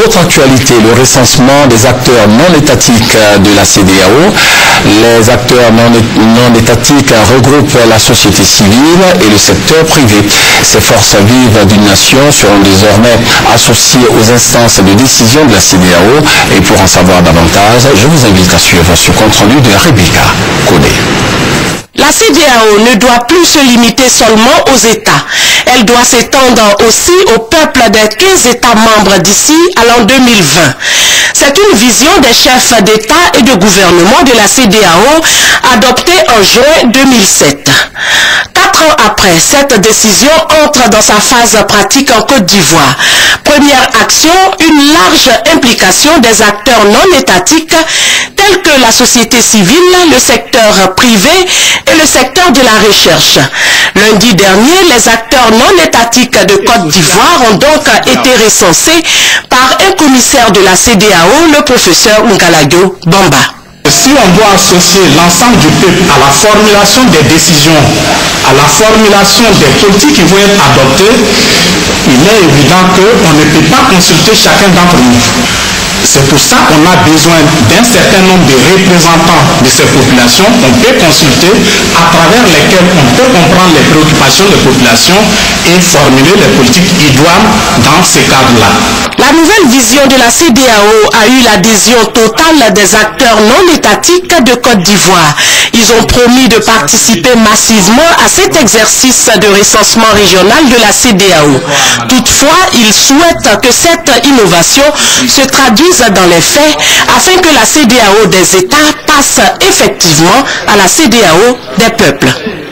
Autre actualité, le recensement des acteurs non étatiques de la CEDEAO. Les acteurs non étatiques regroupent la société civile et le secteur privé. Ces forces vives d'une nation seront désormais associées aux instances de décision de la CEDEAO. Et pour en savoir davantage, je vous invite à suivre ce compte-rendu de Rebecca Kodé. La CEDEAO ne doit plus se limiter seulement aux États. Elle doit s'étendre aussi au peuple des 15 États membres d'ici à l'an 2020. C'est une vision des chefs d'État et de gouvernement de la CEDEAO adoptée en juin 2007. 4 ans après, cette décision entre dans sa phase pratique en Côte d'Ivoire. Première action, une large implication des acteurs non étatiques tels que la société civile, le secteur privé et le secteur de la recherche. Lundi dernier, les acteurs non étatiques de Côte d'Ivoire ont donc été recensés par un commissaire de la CEDEAO, le professeur Ngaladio Bamba. Si on doit associer l'ensemble du peuple à la formulation des décisions, à la formulation des politiques qui vont être adoptées, il est évident qu'on ne peut pas consulter chacun d'entre nous. C'est pour ça qu'on a besoin d'un certain nombre de représentants de ces populations qu'on peut consulter, à travers lesquels on peut comprendre les préoccupations des populations et formuler les politiques idoines dans ces cadres-là. La nouvelle vision de la CEDEAO a eu l'adhésion totale des acteurs non étatiques de Côte d'Ivoire. Ils ont promis de participer massivement à cet exercice de recensement régional de la CEDEAO. Toutefois, ils souhaitent que cette innovation se traduise dans les faits afin que la CEDEAO des États passe effectivement à la CEDEAO des peuples.